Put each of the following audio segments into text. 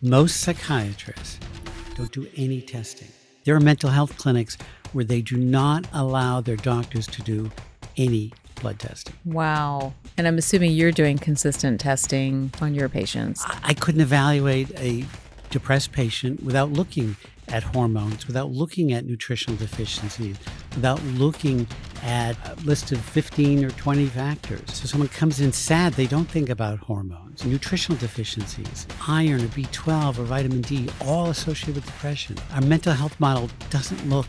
Most psychiatrists don't do any testing. There are mental health clinics where they do not allow their doctors to do any blood testing. Wow. And I'm assuming you're doing consistent testing on your patients. I couldn't evaluate a depressed patient without looking at hormones, without looking at nutritional deficiencies, without looking at a list of 15 or 20 factors. So someone comes in sad, they don't think about hormones, nutritional deficiencies, iron or B12 or vitamin D, all associated with depression. Our mental health model doesn't look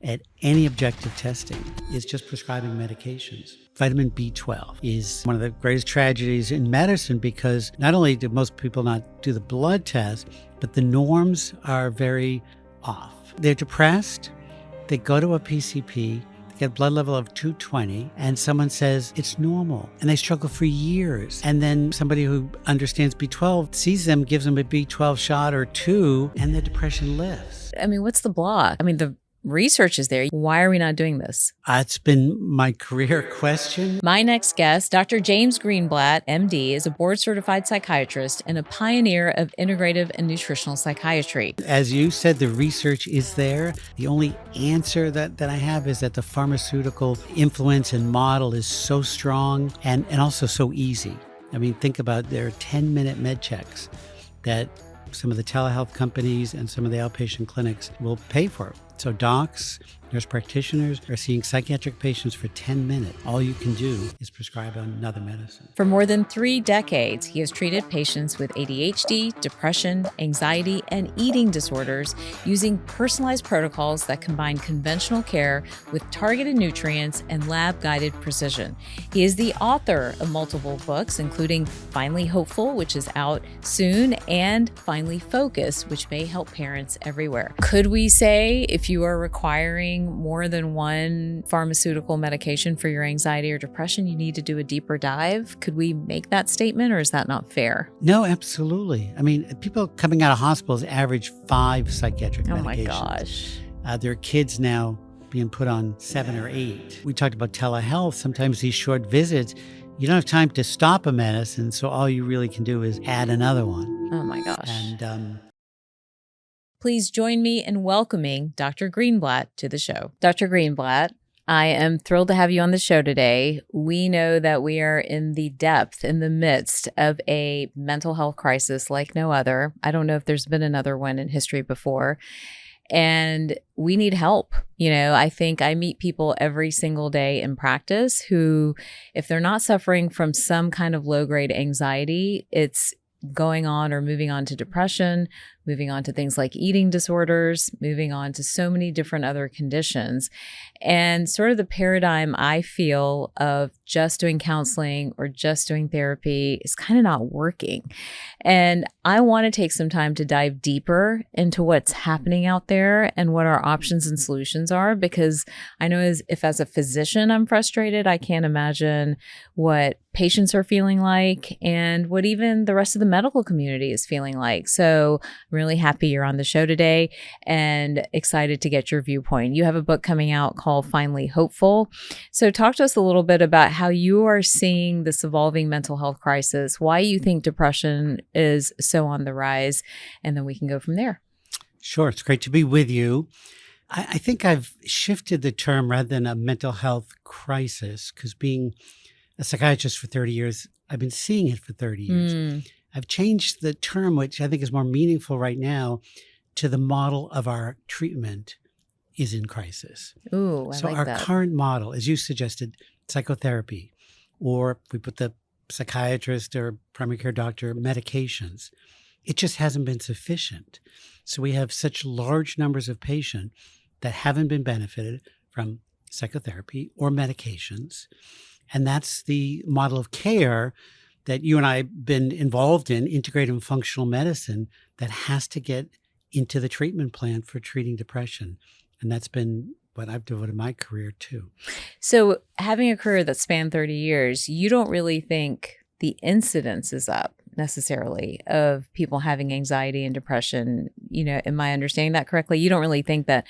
at any objective testing. It's just prescribing medications. Vitamin B12 is one of the greatest tragedies in medicine because not only do most people not do the blood test, but the norms are very off. They're depressed, they go to a PCP, they get a blood level of 220, and someone says it's normal, and they struggle for years. And then somebody who understands B12 sees them, gives them a B12 shot or two, and the depression lifts. I mean, what's the block? I mean, the research is there. Why are we not doing this? It's been my career question. My next guest, Dr. James Greenblatt, MD, is a board-certified psychiatrist and a pioneer of integrative and nutritional psychiatry. As you said, the research is there. The only answer that I have is that the pharmaceutical influence and model is so strong and also so easy. I mean, think about there are 10-minute med checks that some of the telehealth companies and some of the outpatient clinics will pay for. So docs, nurse practitioners are seeing psychiatric patients for 10 minutes. All you can do is prescribe another medicine. For more than 3 decades, he has treated patients with ADHD, depression, anxiety, and eating disorders using personalized protocols that combine conventional care with targeted nutrients and lab-guided precision. He is the author of multiple books, including Finally Hopeful, which is out soon, and Finally Focused, which may help parents everywhere. Could we say if you are requiring more than one pharmaceutical medication for your anxiety or depression, you need to do a deeper dive? Could we make that statement, or is that not fair? No, absolutely. I mean, people coming out of hospitals average 5 psychiatric medications. Oh my gosh. There are kids now being put on 7 or 8. We talked about telehealth. Sometimes these short visits, you don't have time to stop a medicine, so all you really can do is add another one. Oh my gosh. And please join me in welcoming Dr. Greenblatt to the show. Dr. Greenblatt, I am thrilled to have you on the show today. We know that we are in the midst of a mental health crisis like no other. I don't know if there's been another one in history before. And we need help. You know, I think I meet people every single day in practice who, if they're not suffering from some kind of low-grade anxiety, it's going on or moving on to depression, moving on to things like eating disorders, moving on to so many different other conditions. And sort of the paradigm I feel of just doing counseling or just doing therapy is kind of not working. And I want to take some time to dive deeper into what's happening out there and what our options and solutions are, because I know if as a physician I'm frustrated, I can't imagine what patients are feeling like and what even the rest of the medical community is feeling like. So I'm really happy you're on the show today and excited to get your viewpoint. You have a book coming out called Finally Hopeful. So talk to us a little bit about how you are seeing this evolving mental health crisis, why you think depression is so on the rise, and then we can go from there. Sure. It's great to be with you. I think I've shifted the term rather than a mental health crisis, because being a psychiatrist for 30 years, I've been seeing it for 30 years. I've changed the term, which I think is more meaningful right now, to the model of our treatment is in crisis. Ooh, So like our that. current model, as you suggested, psychotherapy, or we put the psychiatrist or primary care doctor, medications, it just hasn't been sufficient. So we have such large numbers of patients that haven't been benefited from psychotherapy or medications. And that's the model of care that you and I have been involved in, integrative and functional medicine, that has to get into the treatment plan for treating depression. And that's been what I've devoted my career to. So having a career that spanned 30 years, you don't really think the incidence is up necessarily of people having anxiety and depression. You know, am I understanding that correctly? You don't really think that.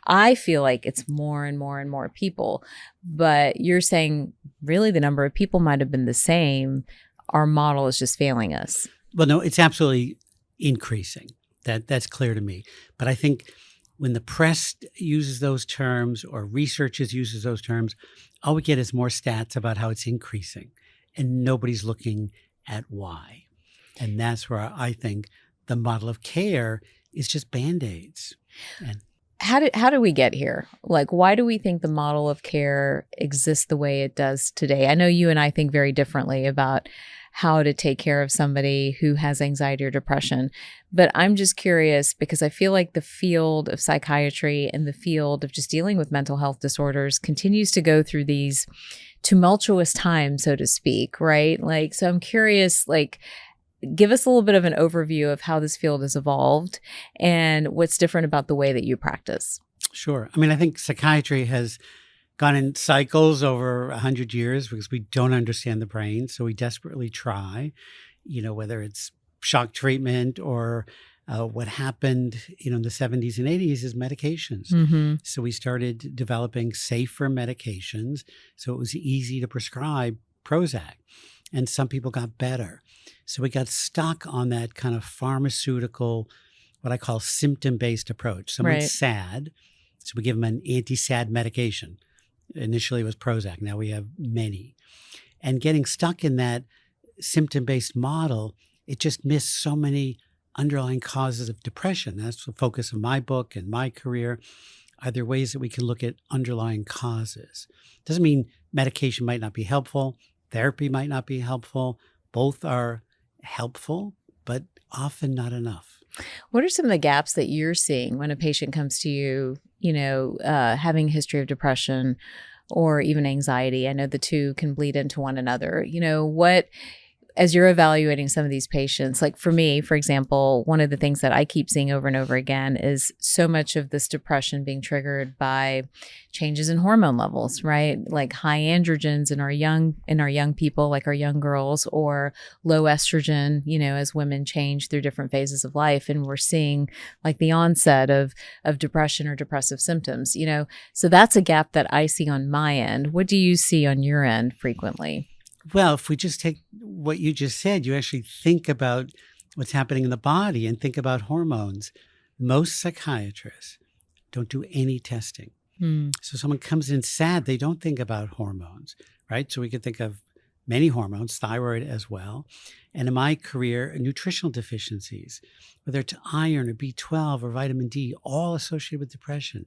I feel like it's more and more and more people, but you're saying really the number of people might have been the same. Our model is just failing us. Well, no, it's absolutely increasing. That's clear to me. But I think when the press uses those terms or researchers uses those terms, all we get is more stats about how it's increasing, and nobody's looking at why. And that's where I think the model of care is just Band-Aids. And how do we get here? Like, why do we think the model of care exists the way it does today? I know you and I think very differently about how to take care of somebody who has anxiety or depression. But I'm just curious because I feel like the field of psychiatry and the field of just dealing with mental health disorders continues to go through these tumultuous times, so to speak, right? Like, so I'm curious, like, give us a little bit of an overview of how this field has evolved and what's different about the way that you practice. Sure. I mean, I think psychiatry has gone in cycles over 100 years because we don't understand the brain. So we desperately try, whether it's shock treatment or what happened, in the 70s and 80s is medications. Mm-hmm. So we started developing safer medications. So it was easy to prescribe Prozac. And some people got better. So we got stuck on that kind of pharmaceutical, what I call symptom-based approach. Someone's Right. sad, so we give them an anti-sad medication. Initially it was Prozac. Now we have many. And getting stuck in that symptom-based model, it just missed so many underlying causes of depression. That's the focus of my book and my career. Are there ways that we can look at underlying causes? Doesn't mean medication might not be helpful. Therapy might not be helpful. Both are helpful, but often not enough. What are some of the gaps that you're seeing when a patient comes to you, having a history of depression or even anxiety? I know the two can bleed into one another. As you're evaluating some of these patients, like for me, for example, one of the things that I keep seeing over and over again is so much of this depression being triggered by changes in hormone levels, right? Like high androgens in our young people, like our young girls, or low estrogen, as women change through different phases of life. And we're seeing like the onset of depression or depressive symptoms, So that's a gap that I see on my end. What do you see on your end frequently? Well, if we just take what you just said, you actually think about what's happening in the body and think about hormones. Most psychiatrists don't do any testing. So someone comes in sad, they don't think about hormones, right? So we could think of many hormones, thyroid as well. And in my career, nutritional deficiencies, whether it's iron or B12 or vitamin D, all associated with depression.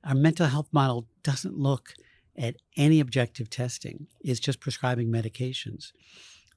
Our mental health model doesn't look at any objective testing. It's just prescribing medications.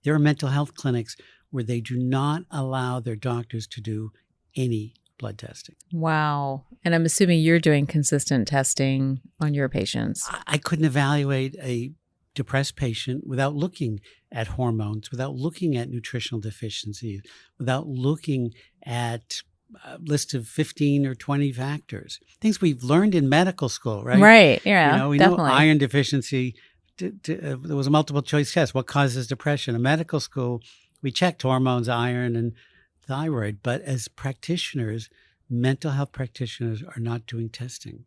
There are mental health clinics where they do not allow their doctors to do any blood testing. Wow. And I'm assuming you're doing consistent testing on your patients. I couldn't evaluate a depressed patient without looking at hormones, without looking at nutritional deficiencies, without looking at a list of 15 or 20 factors, things we've learned in medical school, right? Right. Yeah, We definitely. know iron deficiency. There was a multiple choice test. What causes depression? In medical school, we checked hormones, iron, and thyroid. But as practitioners, mental health practitioners are not doing testing.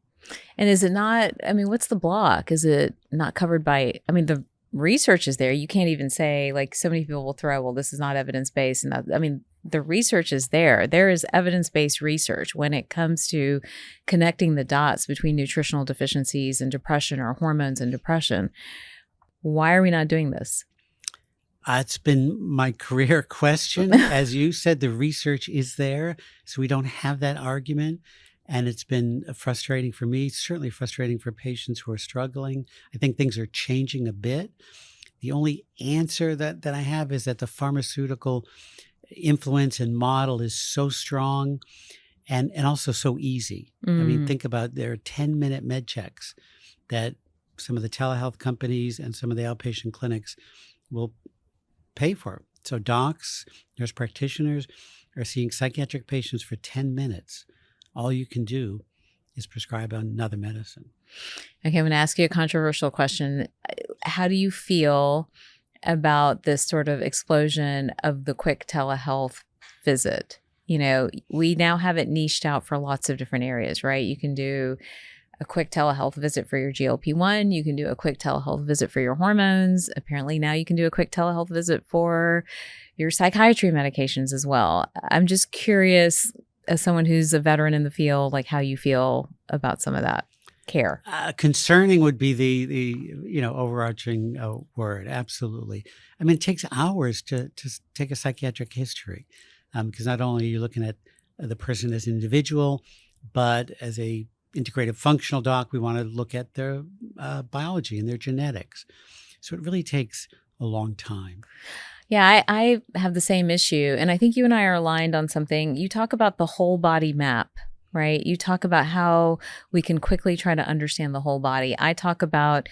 And is it not, what's the block? Is it not covered by, the research is there. You can't even say, like, so many people will throw, well, this is not evidence-based. And the research is there. There is evidence-based research when it comes to connecting the dots between nutritional deficiencies and depression, or hormones and depression. Why are we not doing this? It's been my career question. As you said, the research is there, so we don't have that argument. And it's been frustrating for me, certainly frustrating for patients who are struggling. I think things are changing a bit. The only answer that I have is that the pharmaceutical influence and model is so strong and also so easy. Think about there are 10-minute med checks that some of the telehealth companies and some of the outpatient clinics will pay for. So docs, nurse practitioners are seeing psychiatric patients for 10 minutes. All you can do is prescribe another medicine. Okay, I'm going to ask you a controversial question. How do you feel about this sort of explosion of the quick telehealth visit? We now have it niched out for lots of different areas, right? You can do a quick telehealth visit for your GLP-1. You can do a quick telehealth visit for your hormones. Apparently now you can do a quick telehealth visit for your psychiatry medications as well. I'm just curious, as someone who's a veteran in the field, like how you feel about some of that care. Concerning would be the overarching word. Absolutely. I mean, it takes hours to take a psychiatric history, because not only are you looking at the person as an individual, but as a integrative functional doc, we want to look at their biology and their genetics. So it really takes a long time. Yeah, I have the same issue. And I think you and I are aligned on something. You talk about the whole body map, right? You talk about how we can quickly try to understand the whole body. I talk about,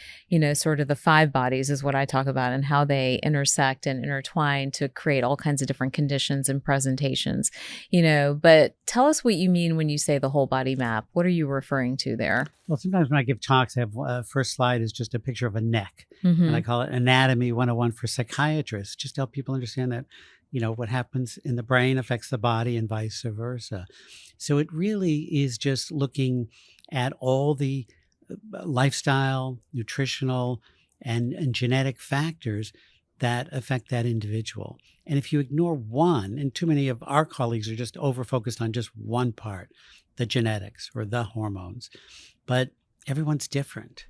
sort of the 5 bodies is what I talk about, and how they intersect and intertwine to create all kinds of different conditions and presentations, but tell us what you mean when you say the whole body map. What are you referring to there? Well, sometimes when I give talks, I have first slide is just a picture of a neck, Mm-hmm. and I call it Anatomy 101 for psychiatrists, just to help people understand that, what happens in the brain affects the body and vice versa. So it really is just looking at all the lifestyle, nutritional, and genetic factors that affect that individual. And if you ignore one, and too many of our colleagues are just over-focused on just one part, the genetics or the hormones, but everyone's different.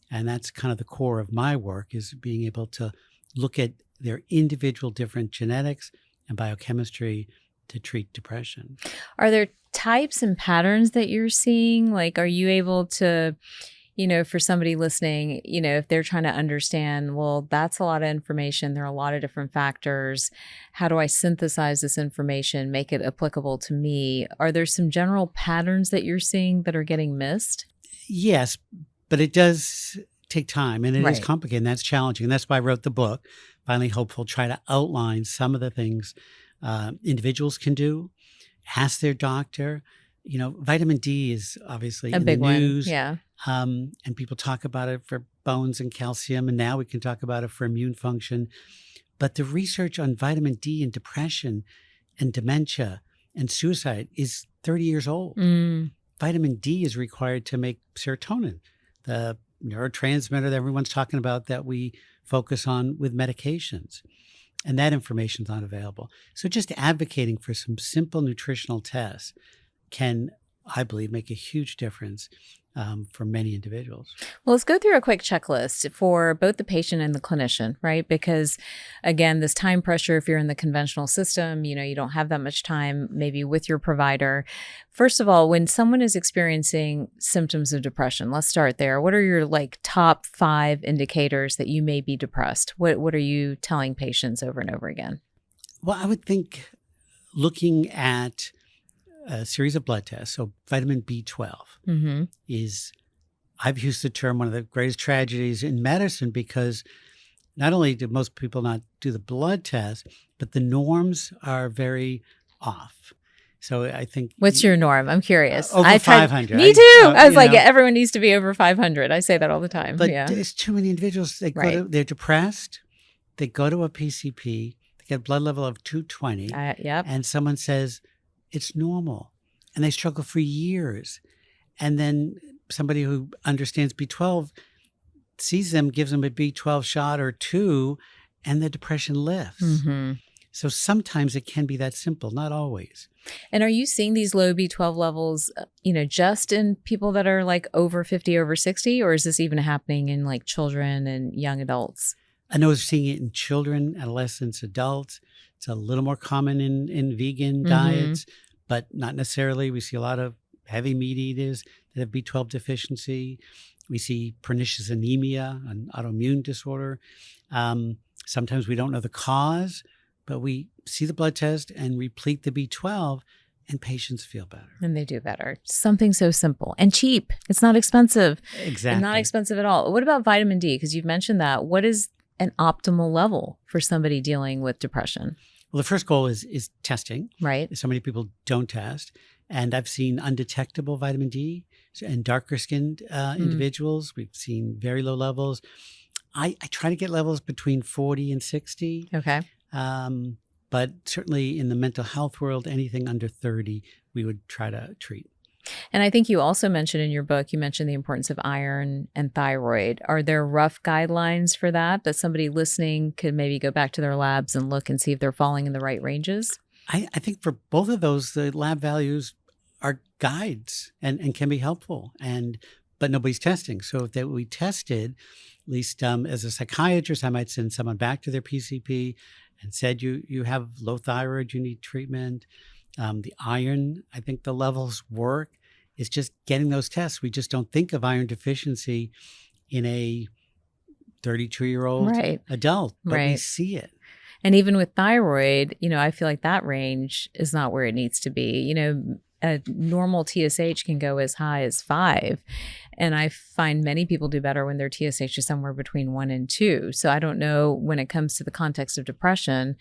And that's kind of the core of my work, is being able to look at their individual different genetics and biochemistry to treat depression. Are there types and patterns that you're seeing? Like, are you able to, for somebody listening, if they're trying to understand, well, that's a lot of information. There are a lot of different factors. How do I synthesize this information, make it applicable to me? Are there some general patterns that you're seeing that are getting missed? Yes, but it does take time, and it is Right. complicated, and that's challenging. And that's why I wrote the book, Finally Hopeful, try to outline some of the things individuals can do. Ask their doctor. Vitamin D is obviously A in big the news. one. Yeah. And people talk about it for bones and calcium, and now we can talk about it for immune function. But the research on vitamin D and depression and dementia and suicide is 30 years old. Mm. Vitamin D is required to make serotonin, the neurotransmitter that everyone's talking about that we focus on with medications. And that information is not available. So just advocating for some simple nutritional tests can, I believe, make a huge difference for many individuals. Well, let's go through a quick checklist for both the patient and the clinician, right? Because again, this time pressure, if you're in the conventional system, you don't have that much time maybe with your provider. First of all, when someone is experiencing symptoms of depression, let's start there. What are your top 5 indicators that you may be depressed? What are you telling patients over and over again? Well, I would think looking at a series of blood tests. So vitamin B12 Mm-hmm. is, I've used the term, one of the greatest tragedies in medicine, because not only do most people not do the blood test, but the norms are very off. So I think. What's your norm? I'm curious. Over 500. Me too. I was like, everyone needs to be over 500. I say that all the time. But yeah. there's too many individuals. They're depressed. They go to a PCP. They get a blood level of 220. Yep. And someone says, it's normal. And they struggle for years. And then somebody who understands B12 sees them, gives them a B12 shot or 2, and the depression lifts. Mm-hmm. So sometimes it can be that simple, not always. And are you seeing these low B12 levels, just in people that are over 50, over 60, or is this even happening in children and young adults? I know we're seeing it in children, adolescents, adults. It's a little more common in vegan diets, but not necessarily. We see a lot of heavy meat eaters that have B12 deficiency. We see pernicious anemia, an autoimmune disorder. Sometimes we don't know the cause, but we see the blood test and replete the B12, and patients feel better. And they do better. Something so simple and cheap. It's not expensive. Exactly. And not expensive at all. What about vitamin D? Because you've mentioned that. What is an optimal level for somebody dealing with depression? Well, the first goal is testing. Right. So many people don't test. And I've seen undetectable vitamin D in darker skinned individuals. We've seen very low levels. I try to get levels between 40 and 60. Okay. But certainly in the mental health world, anything under 30, we would try to treat. And I think you also mentioned in your book, you mentioned the importance of iron and thyroid. Are there rough guidelines for that somebody listening could maybe go back to their labs and look and see if they're falling in the right ranges? I think for both of those, the lab values are guides and can be helpful. But nobody's testing. So if we tested, at least as a psychiatrist, I might send someone back to their PCP and said, you have low thyroid, you need treatment. The iron, I think the levels work. It's just getting those tests. We just don't think of iron deficiency in a 32-year-old adult, but we see it. And even with thyroid, I feel like that range is not where it needs to be. A normal TSH can go as high as 5. And I find many people do better when their TSH is somewhere between 1 and 2. So I don't know, when it comes to the context of depression,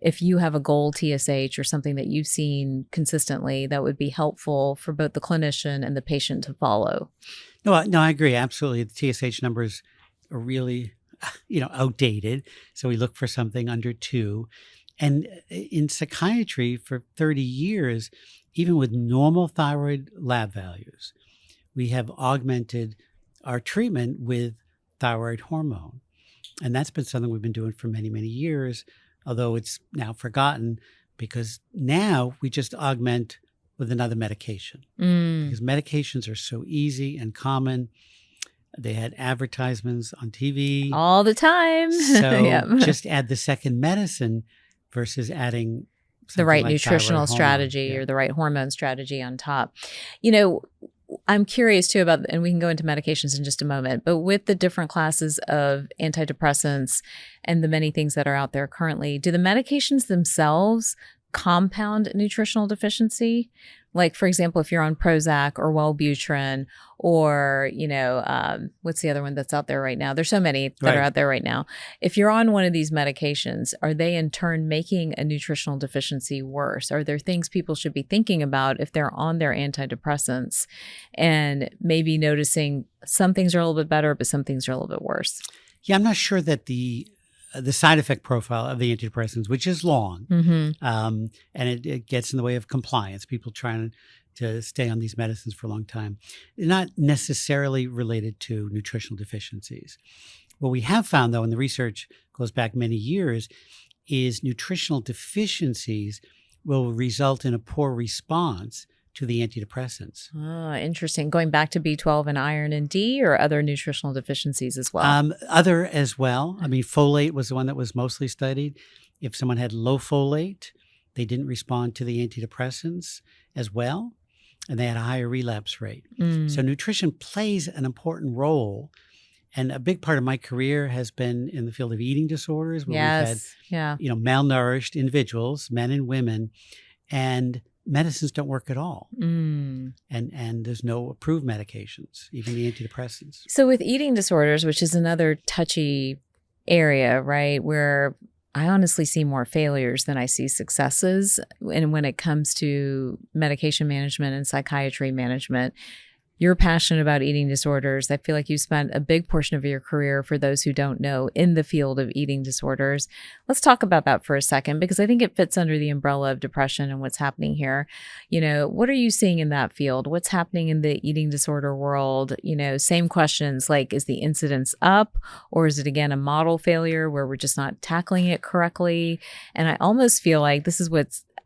if you have a goal TSH or something that you've seen consistently that would be helpful for both the clinician and the patient to follow. No, I agree. Absolutely. The TSH numbers are really, outdated. So we look for something under 2. And in psychiatry for 30 years, even with normal thyroid lab values, we have augmented our treatment with thyroid hormone. And that's been something we've been doing for many, many years, although it's now forgotten because now we just augment with another medication. Because medications are so easy and common. They had advertisements on TV all the time. So just add the second medicine versus adding the right like nutritional strategy or the right hormone strategy on top. I'm curious too about, and we can go into medications in just a moment, but with the different classes of antidepressants and the many things that are out there currently, do the medications themselves compound nutritional deficiency? Like, for example, if you're on Prozac or Wellbutrin or, what's the other one that's out there right now? There's so many that are out there right now. If you're on one of these medications, are they in turn making a nutritional deficiency worse? Are there things people should be thinking about if they're on their antidepressants and maybe noticing some things are a little bit better, but some things are a little bit worse? Yeah, I'm not sure that the side effect profile of the antidepressants, which is long, and it gets in the way of compliance, people trying to stay on these medicines for a long time, not necessarily related to nutritional deficiencies. What we have found, though, and the research goes back many years, is nutritional deficiencies will result in a poor response to the antidepressants. Oh, interesting. Going back to B12 and iron and D, or other nutritional deficiencies as well? Other as well. I mean, folate was the one that was mostly studied. If someone had low folate, they didn't respond to the antidepressants as well, and they had a higher relapse rate. So nutrition plays an important role. And a big part of my career has been in the field of eating disorders, where we've had malnourished individuals, men and women, and medicines don't work at all. And there's no approved medications, even the antidepressants. So with eating disorders, which is another touchy area, right, where I honestly see more failures than I see successes. And when it comes to medication management and psychiatry management, you're passionate about eating disorders. I feel like you spent a big portion of your career, for those who don't know, in the field of eating disorders. Let's talk about that for a second, because I think it fits under the umbrella of depression and what's happening here. What are you seeing in that field? What's happening in the eating disorder world? Same questions, like, is the incidence up, or is it again a model failure where we're just not tackling it correctly? And I almost feel like this is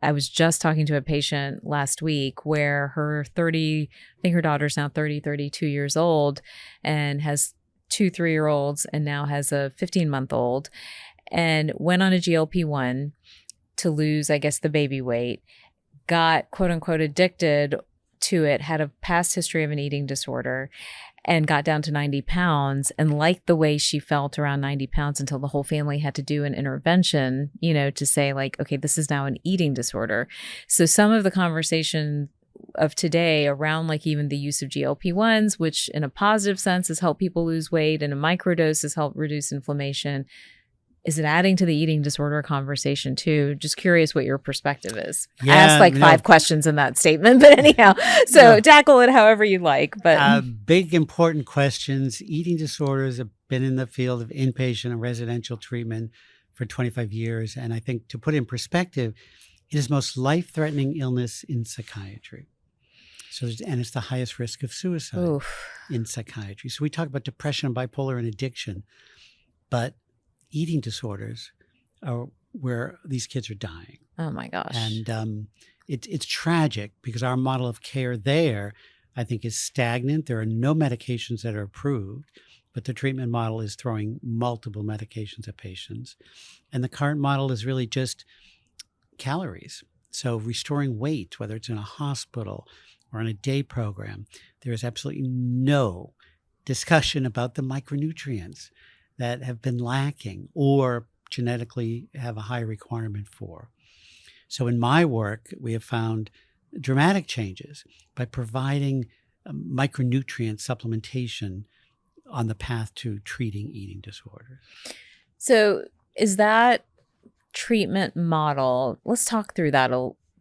I was just talking to a patient last week where her I think her daughter's now 32 years old, and has 2 3-year-olds and now has a 15-month-old, and went on a GLP-1 to lose, I guess, the baby weight, got quote unquote addicted to it, had a past history of an eating disorder, and got down to 90 pounds and liked the way she felt around 90 pounds until the whole family had to do an intervention, to say, like, okay, this is now an eating disorder. So some of the conversation of today around, like, even the use of GLP-1s, which in a positive sense has helped people lose weight, and a microdose has helped reduce inflammation. Is it adding to the eating disorder conversation too? Just curious what your perspective is. I asked 5 questions in that statement, but anyhow, so tackle it however you like. But big, important questions. Eating disorders have been in the field of inpatient and residential treatment for 25 years. And I think, to put it in perspective, it is the most life-threatening illness in psychiatry. And it's the highest risk of suicide Oof. in psychiatry. So we talk about depression, bipolar, and addiction, but eating disorders are where these kids are dying. Oh my gosh. And it's tragic because our model of care there, I think, is stagnant. There are no medications that are approved, but the treatment model is throwing multiple medications at patients. And the current model is really just calories. So restoring weight, whether it's in a hospital or in a day program, there is absolutely no discussion about the micronutrients that have been lacking or genetically have a high requirement for. So in my work, we have found dramatic changes by providing micronutrient supplementation on the path to treating eating disorders. So is that treatment model, let's talk through that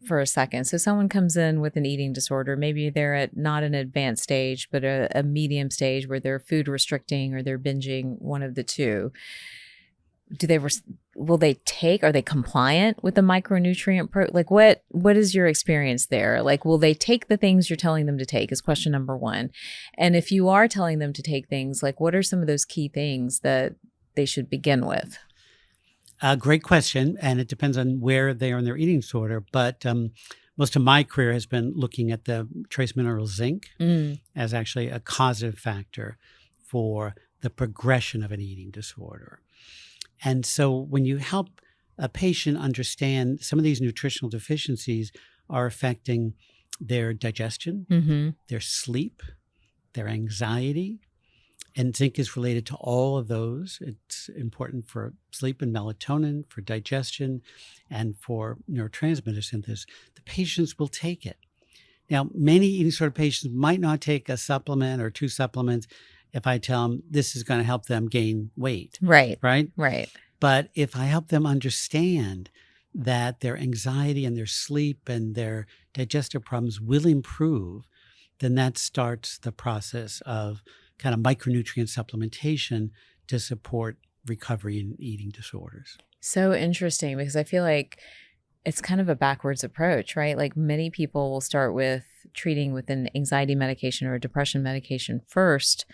for a second. So someone comes in with an eating disorder, maybe they're at not an advanced stage, but a medium stage where they're food restricting or they're binging, one of the two. Are they compliant with the micronutrient like what is your experience there? Like, will they take the things you're telling them to take is question number one. And if you are telling them to take things, like what are some of those key things that they should begin with? Great question. And it depends on where they are in their eating disorder. But most of my career has been looking at the trace mineral zinc as actually a causative factor for the progression of an eating disorder. And so when you help a patient understand some of these nutritional deficiencies are affecting their digestion, their sleep, their anxiety, and zinc is related to all of those. It's important for sleep and melatonin, for digestion, and for neurotransmitter synthesis. The patients will take it. Now, many eating disorder patients might not take a supplement or two supplements if I tell them this is going to help them gain weight. Right. Right? Right. But if I help them understand that their anxiety and their sleep and their digestive problems will improve, then that starts the process of kind of micronutrient supplementation to support recovery in eating disorders. So interesting, because I feel like it's kind of a backwards approach, right? Like many people will start with treating with an anxiety medication or a depression medication first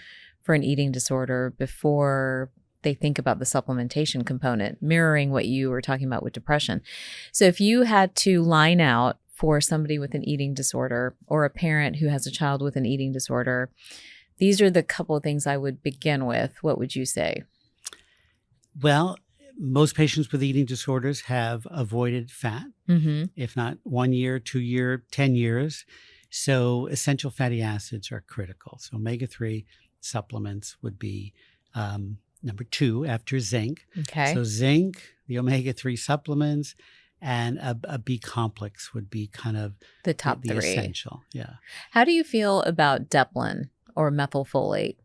for an eating disorder before they think about the supplementation component, mirroring what you were talking about with depression. So if you had to line out for somebody with an eating disorder or a parent who has a child with an eating disorder, these are the couple of things I would begin with. What would you say? Well, most patients with eating disorders have avoided fat, if not 1 year, 2 year, 10 years. So essential fatty acids are critical. So omega-3 supplements would be number 2 after zinc. Okay. So zinc, the omega-3 supplements, and a B complex would be kind of the top the three. Essential. Yeah. How do you feel about Deplin or methylfolate?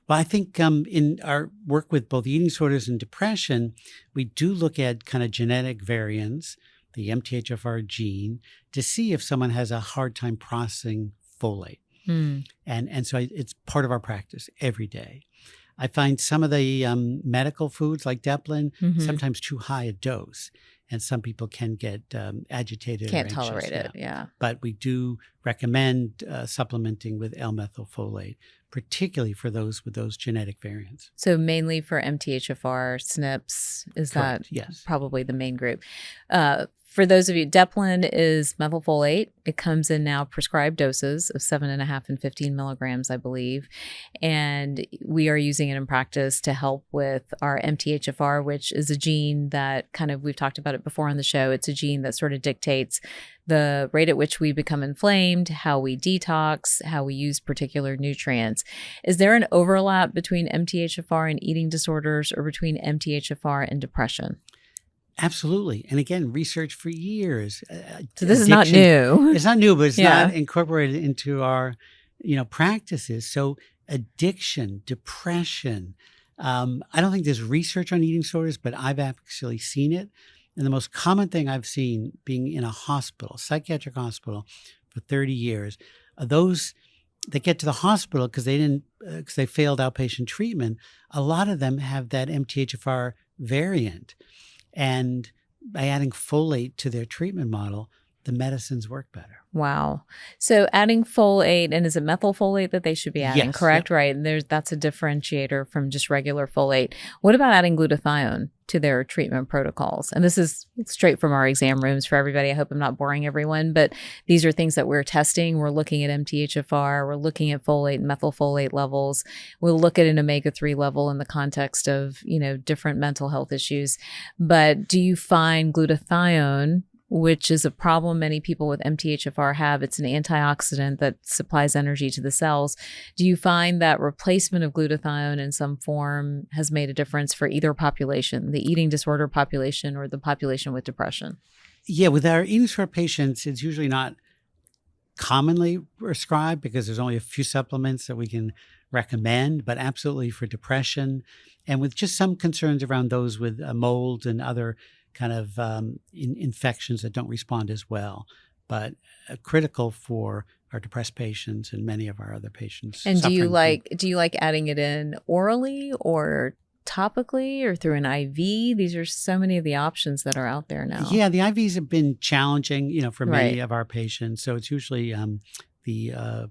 Well, I think in our work with both eating disorders and depression, we do look at kind of genetic variants, the MTHFR gene, to see if someone has a hard time processing folate. And so it's part of our practice every day. I find some of the medical foods like Deplin, sometimes too high a dose. And some people can get agitated Can't or anxious. tolerate it, yeah. But we do recommend supplementing with L-methylfolate, particularly for those with those genetic variants. So mainly for MTHFR, SNPs, is Correct, that yes. probably the main group? For those of you, Deplin is methylfolate. It comes in now prescribed doses of 7.5 and 15 milligrams, I believe. And we are using it in practice to help with our MTHFR, which is a gene that we've talked about it before on the show. It's a gene that sort of dictates the rate at which we become inflamed, how we detox, how we use particular nutrients. Is there an overlap between MTHFR and eating disorders or between MTHFR and depression? Absolutely. And again, research for years. So this is not new. It's not new, but it's not incorporated into our, practices. So addiction, depression. I don't think there's research on eating disorders, but I've actually seen it. And the most common thing I've seen being in a hospital, psychiatric hospital for 30 years, those that get to the hospital because they failed outpatient treatment, a lot of them have that MTHFR variant. And by adding folate to their treatment model, the medicines work better. Wow. So adding folate, and is it methylfolate that they should be adding, Yes, correct? yep. Right. And that's a differentiator from just regular folate. What about adding glutathione to their treatment protocols? And this is straight from our exam rooms for everybody. I hope I'm not boring everyone, but these are things that we're testing. We're looking at MTHFR. We're looking at folate and methylfolate levels. We'll look at an omega-3 level in the context of, different mental health issues. But do you find glutathione, which is a problem many people with MTHFR have? It's an antioxidant that supplies energy to the cells. Do you find that replacement of glutathione in some form has made a difference for either population, the eating disorder population or the population with depression? Yeah, with our eating disorder patients, it's usually not commonly prescribed because there's only a few supplements that we can recommend, but absolutely for depression and with just some concerns around those with mold and other kind of infections that don't respond as well, but critical for our depressed patients and many of our other patients. And do you like adding it in orally or topically or through an IV? These are so many of the options that are out there now. Yeah, the IVs have been challenging, for many of our patients. So it's usually the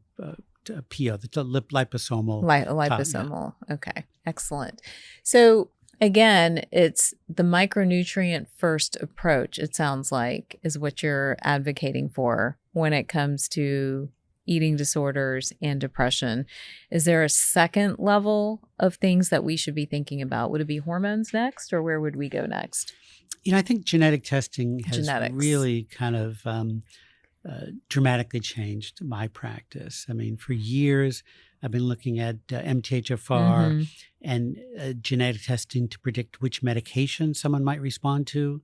PO, the liposomal. Liposomal. Okay, excellent. So again, it's the micronutrient first approach, it sounds like, is what you're advocating for when it comes to eating disorders and depression. Is there a second level of things that we should be thinking about? Would it be hormones next, or where would we go next? I think genetic testing has really kind of dramatically changed my practice. I mean, for years, I've been looking at MTHFR and genetic testing to predict which medication someone might respond to.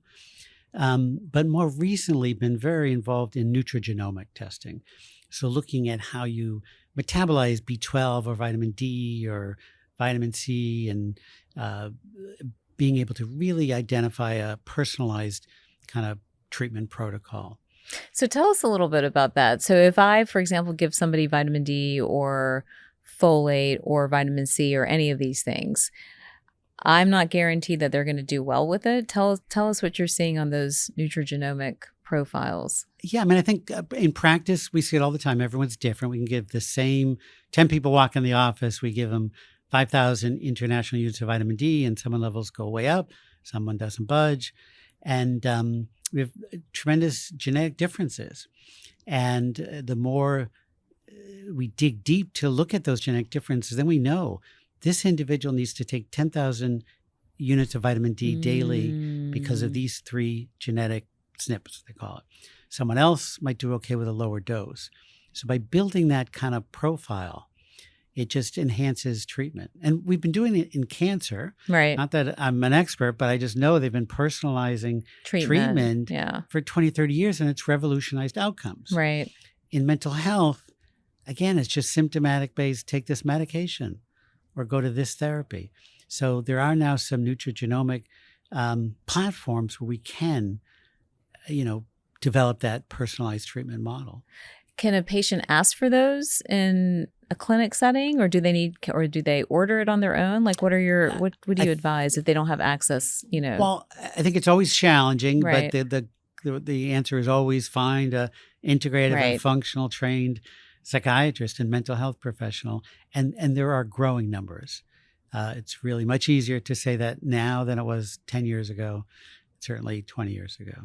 But more recently, been very involved in nutrigenomic testing. So looking at how you metabolize B12 or vitamin D or vitamin C and being able to really identify a personalized kind of treatment protocol. So tell us a little bit about that. So if I, for example, give somebody vitamin D or folate or vitamin C or any of these things, I'm not guaranteed that they're going to do well with it. Tell us what you're seeing on those nutrigenomic profiles. Yeah, I mean, I think in practice, we see it all the time. Everyone's different. We can give the same 10 people walk in the office. We give them 5,000 international units of vitamin D, and some levels go way up. Someone doesn't budge. And we have tremendous genetic differences. And the more we dig deep to look at those genetic differences, then we know this individual needs to take 10,000 units of vitamin D daily because of these 3 genetic SNPs, they call it. Someone else might do okay with a lower dose. So by building that kind of profile, it just enhances treatment. And we've been doing it in cancer. Right. Not that I'm an expert, but I just know they've been personalizing treatment for 20, 30 years, and it's revolutionized outcomes. Right. In mental health, again, it's just symptomatic based, take this medication or go to this therapy. So there are now some nutrigenomic platforms where we can, develop that personalized treatment model. Can a patient ask for those in a clinic setting, or do they order it on their own? Like, what do you advise if they don't have access? Well, I think it's always challenging, right. but the answer is always find a integrative and functional trained psychiatrist and mental health professional, and there are growing numbers. It's really much easier to say that now than it was 10 years ago, certainly 20 years ago.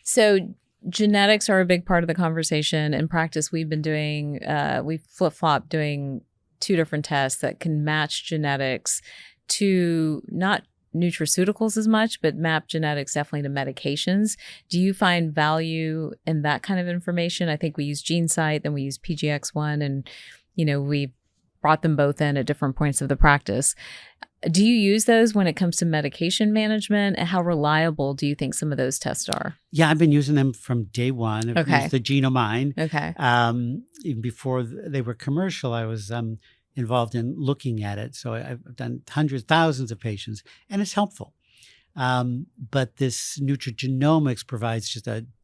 So genetics are a big part of the conversation. In practice, we've been doing, we flip-flop doing 2 different tests that can match genetics to not nutraceuticals as much, but map genetics definitely to medications. Do you find value in that kind of information? I think we use GeneSight, then we use PGX1, and, we brought them both in at different points of the practice. Do you use those when it comes to medication management? And how reliable do you think some of those tests are? Yeah, I've been using them from day one. I've used the Ketamine. Okay. Even before they were commercial, I was involved in looking at it. So I've done hundreds, thousands of patients, and it's helpful. But this nutrigenomics provides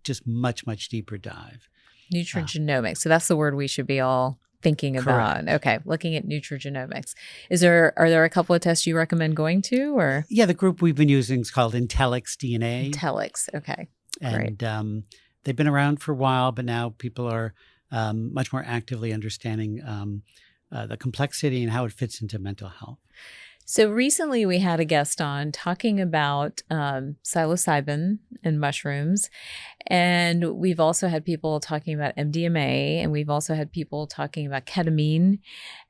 just much, much deeper dive. Nutrigenomics. So that's the word we should be all thinking about. Correct. Okay, looking at nutrigenomics. Are there a couple of tests you recommend going to, or? Yeah, the group we've been using is called Intelix DNA. Intelix, okay. Great. And they've been around for a while, but now people are much more actively understanding the complexity and how it fits into mental health. So recently we had a guest on talking about psilocybin and mushrooms. And we've also had people talking about MDMA, and we've also had people talking about ketamine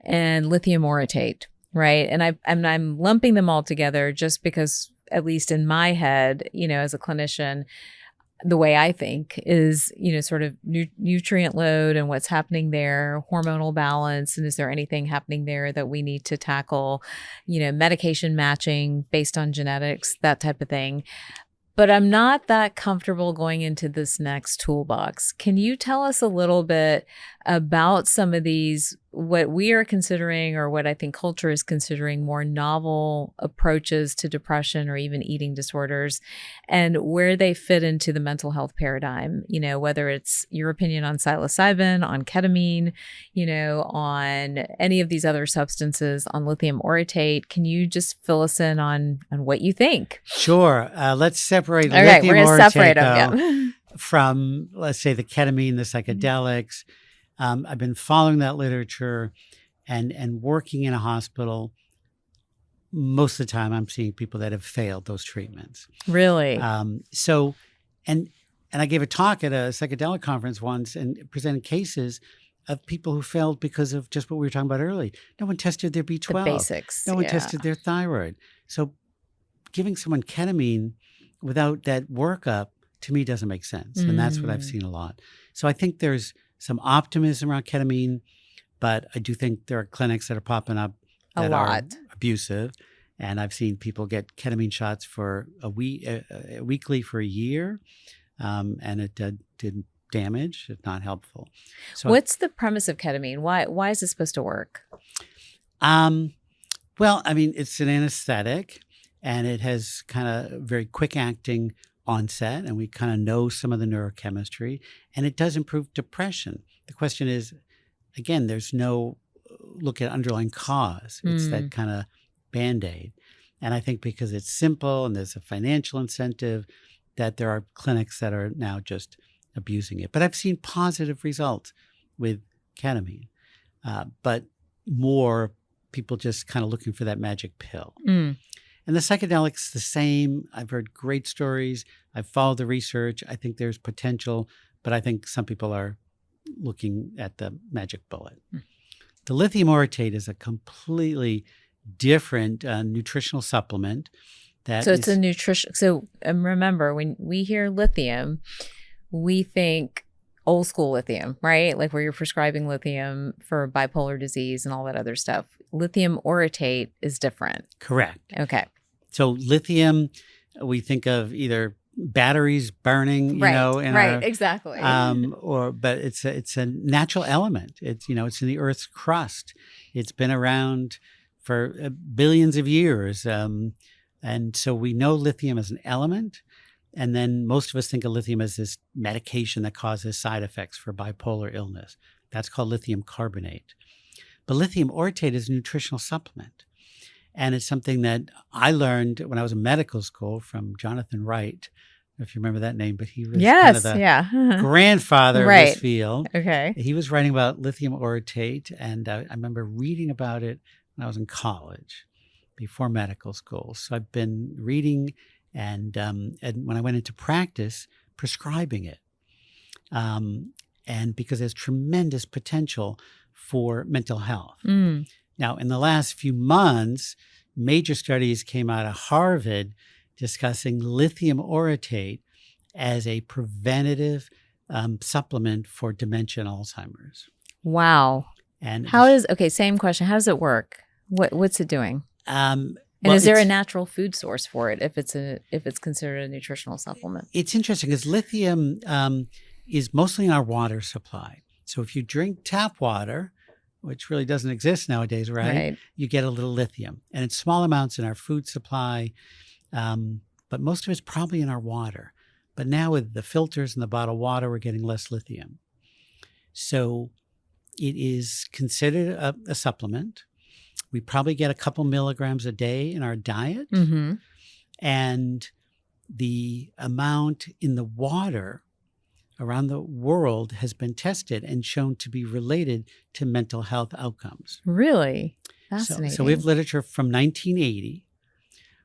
and lithium orotate, right? And I'm lumping them all together just because, at least in my head, as a clinician, the way I think is, sort of nutrient load and what's happening there, hormonal balance, and is there anything happening there that we need to tackle, medication matching based on genetics, that type of thing. But I'm not that comfortable going into this next toolbox. Can you tell us a little bit about some of these, what we are considering, or what I think culture is considering, more novel approaches to depression or even eating disorders, and where they fit into the mental health paradigm? Whether it's your opinion on psilocybin, on ketamine, on any of these other substances, on lithium orotate. Can you just fill us in on what you think? Sure. Let's separate All right, lithium we're going to separate orotate, them. from, let's say, the ketamine, the psychedelics. I've been following that literature and working in a hospital. Most of the time, I'm seeing people that have failed those treatments. Really? And I gave a talk at a psychedelic conference once and presented cases of people who failed because of just what we were talking about earlier. No one tested their B12. The basics. No one tested their thyroid. So giving someone ketamine without that workup, to me, doesn't make sense. And that's what I've seen a lot. So I think there's some optimism around ketamine, but I do think there are clinics that are popping up that are abusive. And I've seen people get ketamine shots for weekly for a year, and it did damage. It's not helpful. So what's the premise of ketamine? Why is it supposed to work? Well, I mean, it's an anesthetic, and it has kind of very quick acting onset, and we kind of know some of the neurochemistry, and it does improve depression. The question is, again, there's no look at underlying cause. It's that kind of Band-Aid. And I think because it's simple and there's a financial incentive, that there are clinics that are now just abusing it. But I've seen positive results with ketamine, but more people just kind of looking for that magic pill. And the psychedelics, the same. I've heard great stories. I've followed the research. I think there's potential, but I think some people are looking at the magic bullet. The lithium orotate is a completely different nutritional supplement. So it's a nutrition. So remember, when we hear lithium, we think old school lithium, right? Like where you're prescribing lithium for bipolar disease and all that other stuff. Lithium orotate is different. Correct. Okay. So lithium, we think of either batteries burning, exactly. But it's a natural element. It's in the Earth's crust. It's been around for billions of years, and so we know lithium as an element. And then most of us think of lithium as this medication that causes side effects for bipolar illness. That's called lithium carbonate. But lithium orotate is a nutritional supplement. And it's something that I learned when I was in medical school from Jonathan Wright, if you remember that name, but he was kind of the grandfather of this field. Okay. He was writing about lithium orotate, and I remember reading about it when I was in college before medical school. So I've been reading and when I went into practice, prescribing it. And because there's tremendous potential for mental health. Now, in the last few months, major studies came out of Harvard discussing lithium orotate as a preventative supplement for dementia and Alzheimer's. Wow. And same question. How does it work? What's it doing? And is there a natural food source for it if it's considered a nutritional supplement? It's interesting because lithium is mostly in our water supply. So if you drink tap water, which really doesn't exist nowadays, right? You get a little lithium. And it's small amounts in our food supply, but most of it's probably in our water. But now with the filters and the bottled water, we're getting less lithium. So it is considered a supplement. We probably get a couple milligrams a day in our diet. And the amount in the water around the world has been tested and shown to be related to mental health outcomes. Really? Fascinating. So we have literature from 1980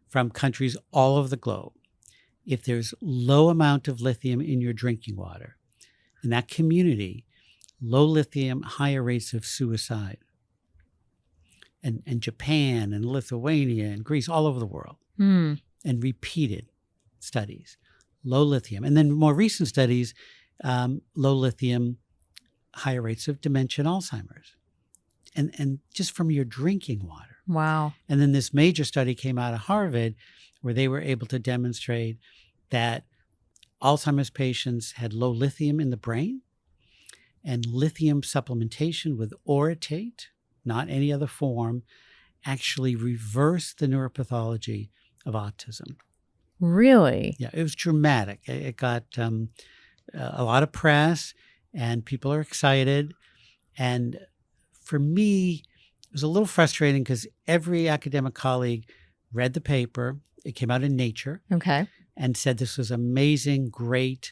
from countries all over the globe. If there's low amount of lithium in your drinking water, in that community, low lithium, higher rates of suicide. And Japan and Lithuania and Greece, all over the world. And repeated studies, low lithium. And then more recent studies, low lithium, higher rates of dementia and Alzheimer's. And just from your drinking water. Wow. And then this major study came out of Harvard where they were able to demonstrate that Alzheimer's patients had low lithium in the brain, and lithium supplementation with orotate, not any other form, actually reversed the neuropathology of autism. Really? Yeah, it was dramatic. It got a lot of press, and people are excited. And for me, it was a little frustrating because every academic colleague read the paper. It came out in Nature. Okay. And said this was amazing, great,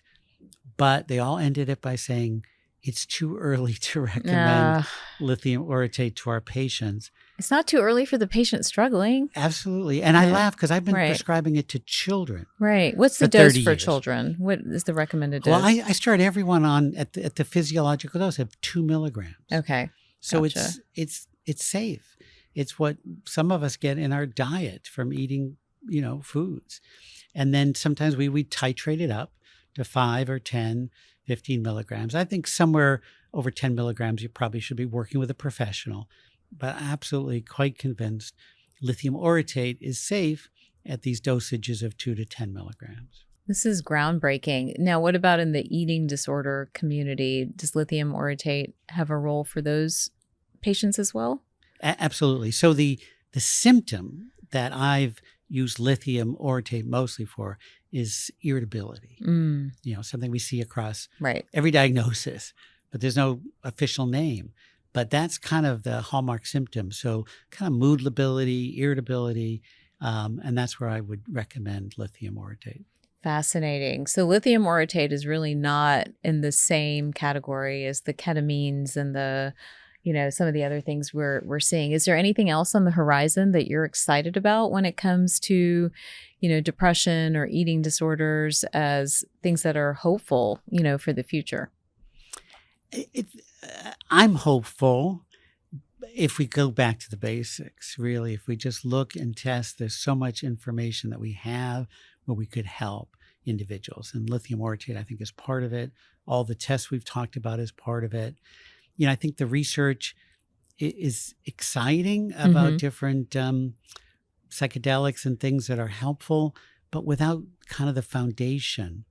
but they all ended it by saying it's too early to recommend lithium orotate to our patients. It's not too early for the patient struggling. Absolutely. And I laugh because I've been prescribing it to children. Right. What's the dose for children? What is the recommended dose? Well, I start everyone on at the physiological dose of 2 milligrams. Okay. So gotcha. it's safe. It's what some of us get in our diet from eating, foods. And then sometimes we titrate it up to 5 or 10, 15 milligrams. I think somewhere over 10 milligrams, you probably should be working with a professional. But absolutely quite convinced lithium orotate is safe at these dosages of 2 to 10 milligrams. This is groundbreaking. Now, what about in the eating disorder community? Does lithium orotate have a role for those patients as well? Absolutely. So the symptom that I've used lithium orotate mostly for is irritability. Something we see across every diagnosis, but there's no official name. But that's kind of the hallmark symptom. So kind of mood lability, irritability, and that's where I would recommend lithium orotate. Fascinating. So lithium orotate is really not in the same category as the ketamines and the some of the other things we're seeing. Is there anything else on the horizon that you're excited about when it comes to, depression or eating disorders as things that are hopeful, for the future? I'm hopeful if we go back to the basics, really. If we just look and test, there's so much information that we have where we could help individuals. And lithium orotate, I think, is part of it. All the tests we've talked about is part of it. I think the research is exciting about different psychedelics and things that are helpful, but without kind of the foundation,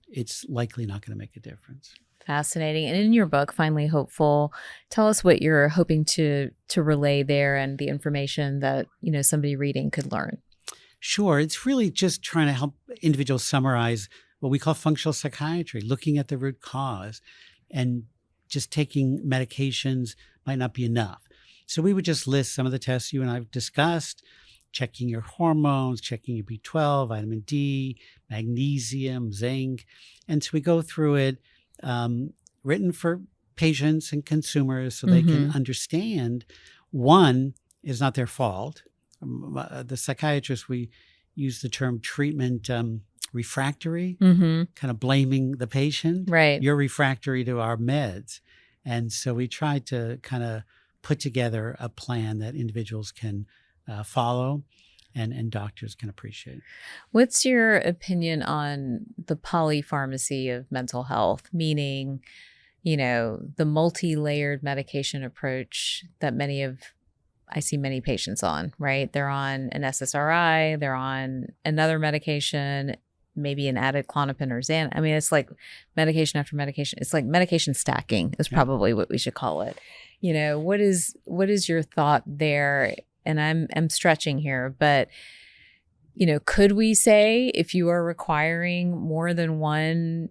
it's likely not going to make a difference. Fascinating. And in your book, Finally Hopeful, tell us what you're hoping to relay there and the information that, somebody reading could learn. Sure. It's really just trying to help individuals summarize what we call functional psychiatry, looking at the root cause, and just taking medications might not be enough. So we would just list some of the tests you and I have discussed, checking your hormones, checking your B12, vitamin D, magnesium, zinc. And so we go through it, written for patients and consumers so they can understand, one, is not their fault. The psychiatrists, we use the term treatment refractory, kind of blaming the patient. Right. You're refractory to our meds. And so we try to kind of put together a plan that individuals can follow and doctors can appreciate. What's your opinion on the polypharmacy of mental health, meaning, the multi-layered medication approach that I see many patients on, right? They're on an SSRI, they're on another medication, maybe an added Klonopin or Xan. I mean, it's like medication after medication. It's like medication stacking is probably what we should call it. What is your thought there? And I'm stretching here, but could we say if you are requiring more than one,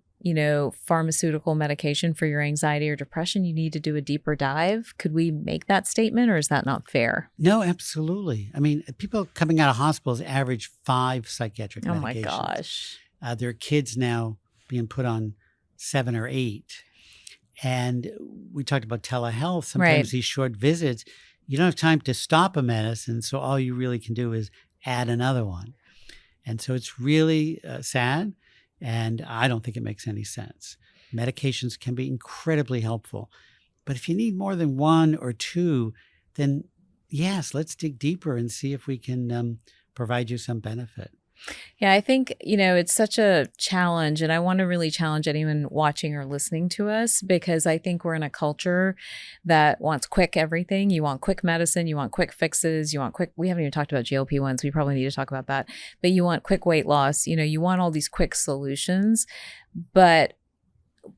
pharmaceutical medication for your anxiety or depression, you need to do a deeper dive? Could we make that statement, or is that not fair? No, absolutely. I mean, people coming out of hospitals average 5 psychiatric medications. Oh my gosh. There are kids now being put on 7 or 8. And we talked about telehealth. Sometimes these short visits, you don't have time to stop a medicine, so all you really can do is add another one. And so it's really sad, and I don't think it makes any sense. Medications can be incredibly helpful, but if you need more than 1 or 2, then yes, let's dig deeper and see if we can provide you some benefit. Yeah, I think, it's such a challenge, and I want to really challenge anyone watching or listening to us, because I think we're in a culture that wants quick everything. You want quick medicine, you want quick fixes, we haven't even talked about GLP-1s. We probably need to talk about that, but you want quick weight loss, you want all these quick solutions. But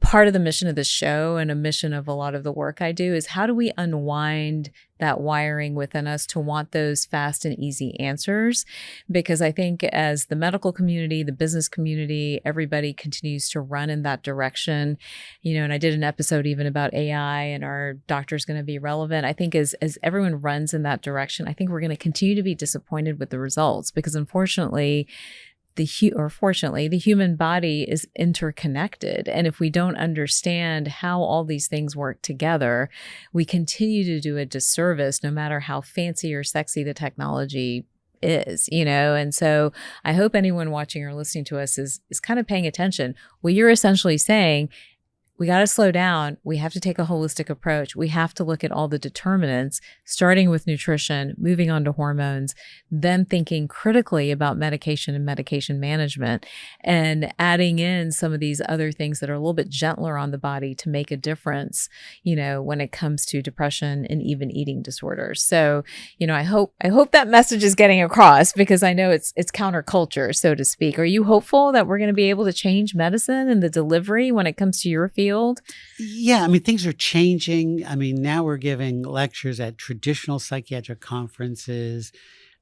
part of the mission of this show and a mission of a lot of the work I do is how do we unwind that wiring within us to want those fast and easy answers? Because I think as the medical community, the business community, everybody continues to run in that direction, and I did an episode even about AI and are doctors going to be relevant? I think as everyone runs in that direction, I think we're going to continue to be disappointed with the results, because unfortunately, fortunately, the human body is interconnected. And if we don't understand how all these things work together, we continue to do a disservice no matter how fancy or sexy the technology is, And so I hope anyone watching or listening to us is kind of paying attention. What you're essentially saying, we got to slow down. We have to take a holistic approach. We have to look at all the determinants, starting with nutrition, moving on to hormones, then thinking critically about medication and medication management, and adding in some of these other things that are a little bit gentler on the body to make a difference, when it comes to depression and even eating disorders. So, I hope that message is getting across, because I know it's counterculture, so to speak. Are you hopeful that we're going to be able to change medicine and the delivery when it comes to your field? Yeah, things are changing. Now we're giving lectures at traditional psychiatric conferences.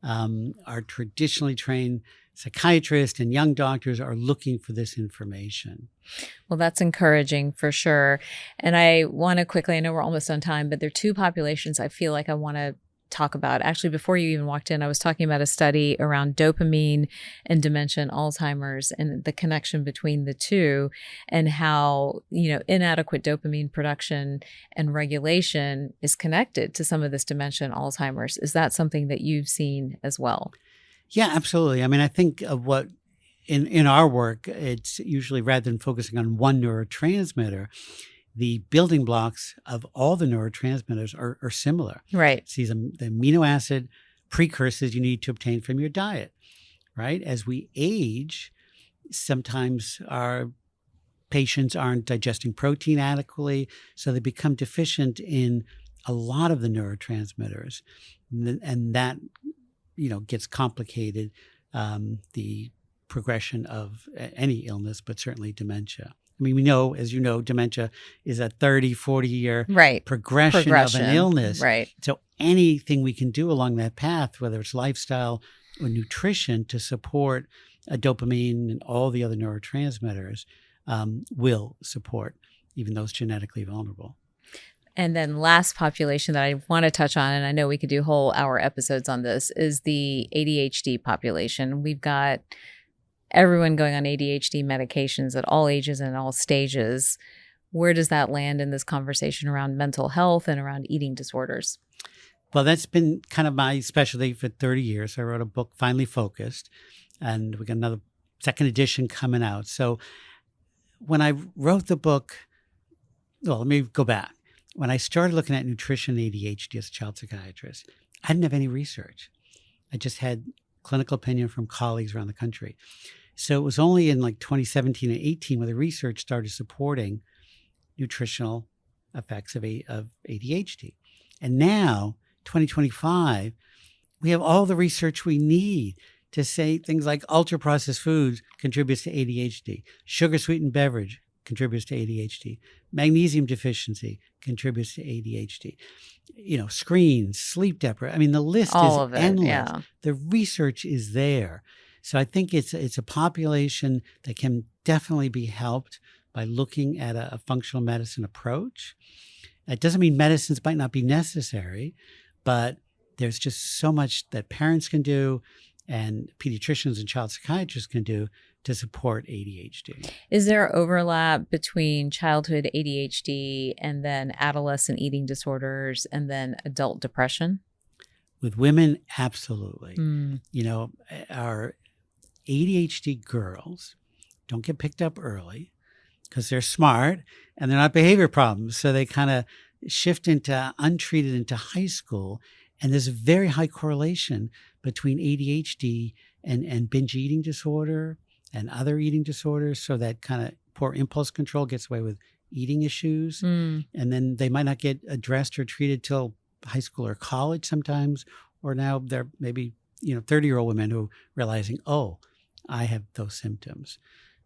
Our traditionally trained psychiatrists and young doctors are looking for this information. Well, that's encouraging for sure. And I want to quickly, I know we're almost on time, but there are 2 populations I feel like I want to talk about. Actually, before you even walked in, I was talking about a study around dopamine and dementia and Alzheimer's and the connection between the two, and how, inadequate dopamine production and regulation is connected to some of this dementia and Alzheimer's. Is that something that you've seen as well? Yeah, absolutely. I think of what in our work, it's usually, rather than focusing on one neurotransmitter, the building blocks of all the neurotransmitters are similar. Right. It's these the amino acid precursors you need to obtain from your diet, right? As we age, sometimes our patients aren't digesting protein adequately, so they become deficient in a lot of the neurotransmitters. And that, gets complicated, the progression of any illness, but certainly dementia. We know, as you know, dementia is a 30, 40-year progression of an illness. Right. So anything we can do along that path, whether it's lifestyle or nutrition, to support dopamine and all the other neurotransmitters, will support even those genetically vulnerable. And then last population that I want to touch on, and I know we could do whole hour episodes on this, is the ADHD population. We've got everyone going on ADHD medications at all ages and all stages. Where does that land in this conversation around mental health and around eating disorders? Well, that's been kind of my specialty for 30 years. I wrote a book, Finally Focused, and we got another second edition coming out. So when I wrote the book, well, let me go back. When I started looking at nutrition and ADHD as a child psychiatrist, I didn't have any research. I just had clinical opinion from colleagues around the country. So it was only in 2017 and 18 where the research started supporting nutritional effects of ADHD. And now, 2025, we have all the research we need to say things like ultra-processed foods contributes to ADHD, sugar-sweetened beverage contributes to ADHD, magnesium deficiency contributes to ADHD, screens, sleep deprivation. The list is endless. Yeah. The research is there. So I think it's a population that can definitely be helped by looking at a functional medicine approach. That doesn't mean medicines might not be necessary, but there's just so much that parents can do and pediatricians and child psychiatrists can do to support ADHD. Is there overlap between childhood ADHD and then adolescent eating disorders and then adult depression? With women, absolutely. Our ADHD girls don't get picked up early because they're smart and they're not behavior problems. So they kind of shift into untreated into high school. And there's a very high correlation between ADHD and binge eating disorder and other eating disorders. So that kind of poor impulse control gets away with eating issues. And then they might not get addressed or treated till high school or college sometimes. Or now they're maybe, 30-year-old women who are realizing, oh, I have those symptoms.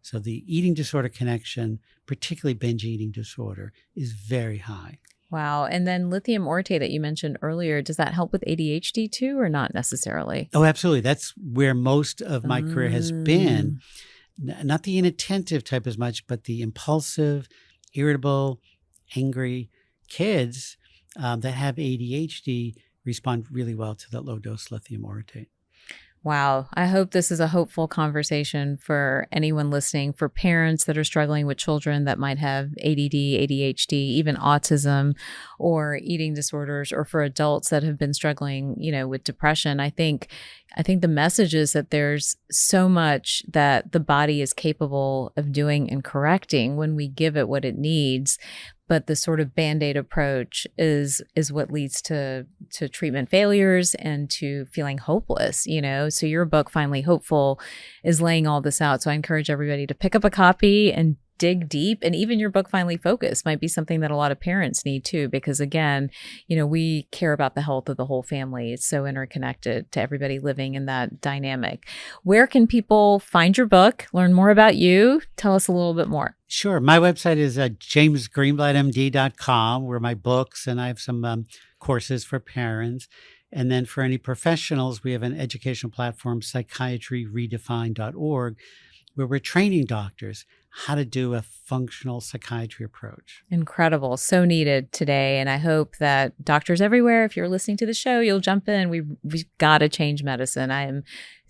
So the eating disorder connection, particularly binge eating disorder, is very high. Wow. And then lithium orotate that you mentioned earlier, does that help with ADHD too, or not necessarily? Oh, absolutely. That's where most of my career has been. Not the inattentive type as much, but the impulsive, irritable, angry kids that have ADHD respond really well to that low-dose lithium orotate. Wow. I hope this is a hopeful conversation for anyone listening, for parents that are struggling with children that might have ADD, ADHD, even autism or eating disorders, or for adults that have been struggling, with depression. I think the message is that there's so much that the body is capable of doing and correcting when we give it what it needs. But the sort of Band-Aid approach is what leads to treatment failures and to feeling hopeless, So your book, Finally Hopeful, is laying all this out. So I encourage everybody to pick up a copy and dig deep. And even your book, Finally Focused, might be something that a lot of parents need too, because again, we care about the health of the whole family. It's so interconnected to everybody living in that dynamic. Where can people find your book, learn more about you? Tell us a little bit more. Sure. My website is jamesgreenblattmd.com, where my books, and I have some courses for parents. And then for any professionals, we have an educational platform, psychiatryredefined.org, where we're training doctors how to do a functional psychiatry approach. Incredible. So needed today. And I hope that doctors everywhere, if you're listening to the show, you'll jump in. We've got to change medicine. I am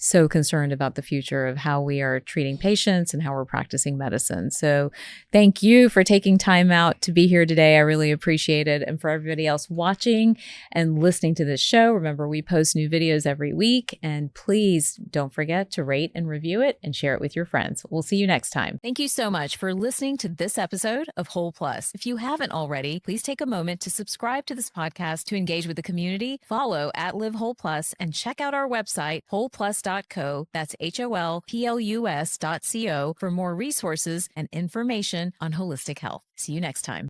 so concerned about the future of how we are treating patients and how we're practicing medicine. So thank you for taking time out to be here today. I really appreciate it. And for everybody else watching and listening to this show, remember we post new videos every week. And please don't forget to rate and review it and share it with your friends. We'll see you next time. Thank you so much for listening to this episode of Whole Plus. If you haven't already, please take a moment to subscribe to this podcast to engage with the community, follow @Live Whole Plus, and check out our website, wholeplus.co. That's HOLPLUS.co for more resources and information on holistic health. See you next time.